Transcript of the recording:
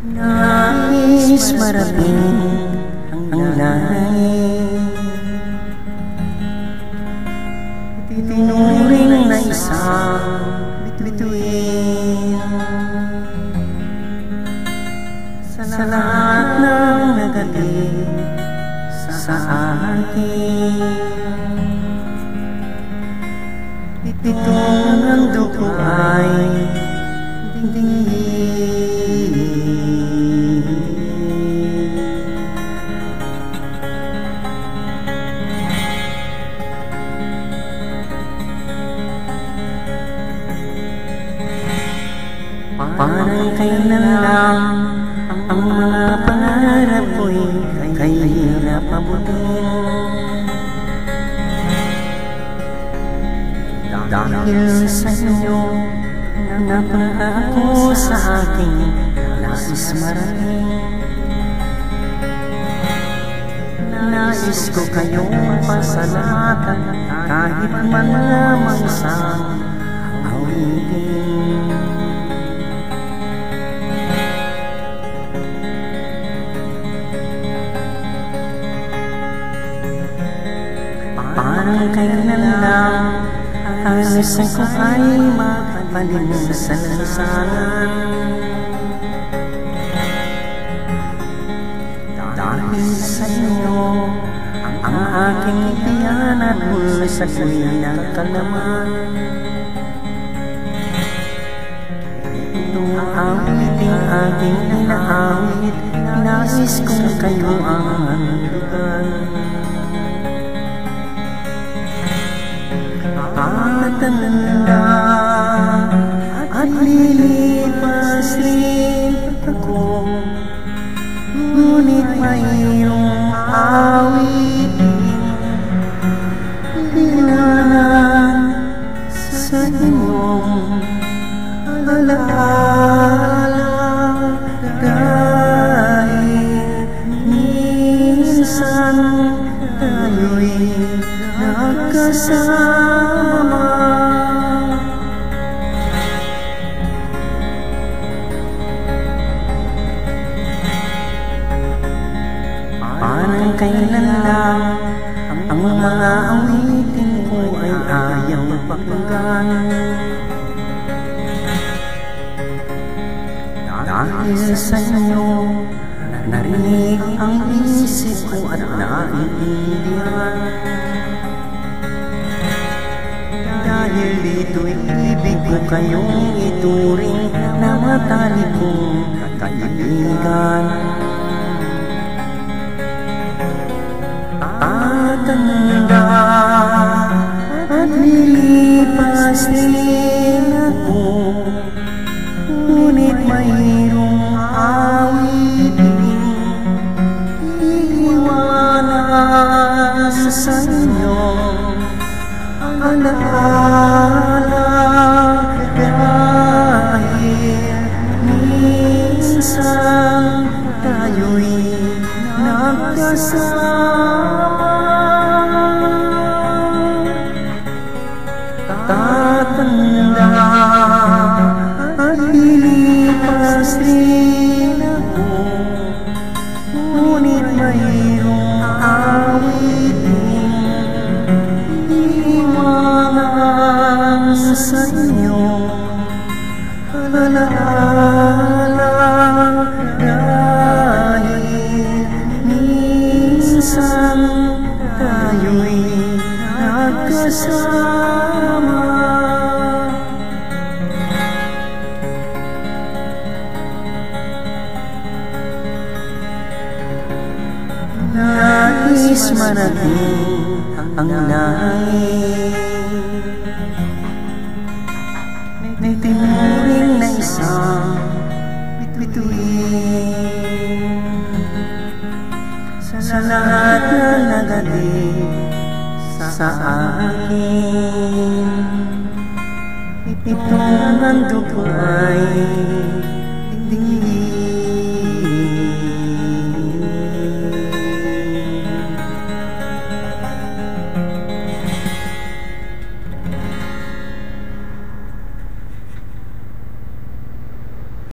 Nais marating ang langit, tinuring na isang bituin sa lahat ng nagatid sa akin. Itong ang dugo ay parang kailan lang ang mga pangarap ko'y kahirap abutin. Dahil sa inyo, napangako sa aking nais marating. Nais ko kayong pasalamatan kahit man lamang isang awitin. Parang kailan lang alisan ko ay mapapalim sa lansangan. Dahil sa inyo ang aking itiyanan mula sa tuwing kalaman. Itong awiting aking inaawit, nais kong kayo ang handugan. Tatanda at lilipas rin ako, ngunit mayroong awitin hinanan sa inyong alaala. Dahil minsan tayo'y nagkasama. Parang kailan lang ang mga awitin ko ay ayaw pakinggan. Dahil sa inyo, narinig ang isip ko at naiintindihan. Dahil dito'y ibig ko kayong ituring na matalik kong kaibigan. Tatanda at lilipas din ako, ngunit mayroong awitin iiwanan sa inyo alaala. Dahil minsan tayo'y nagkasama. Tatanda at lilipas rin ako, ngunit mayroong awitin iiwanan sa inyo alaala. Dahil minsan tayo'y nagkasama. Nais marating ang langit, may tinuring na isang bituin sa lahat na nagatid sa akin. Itong ang dugo ay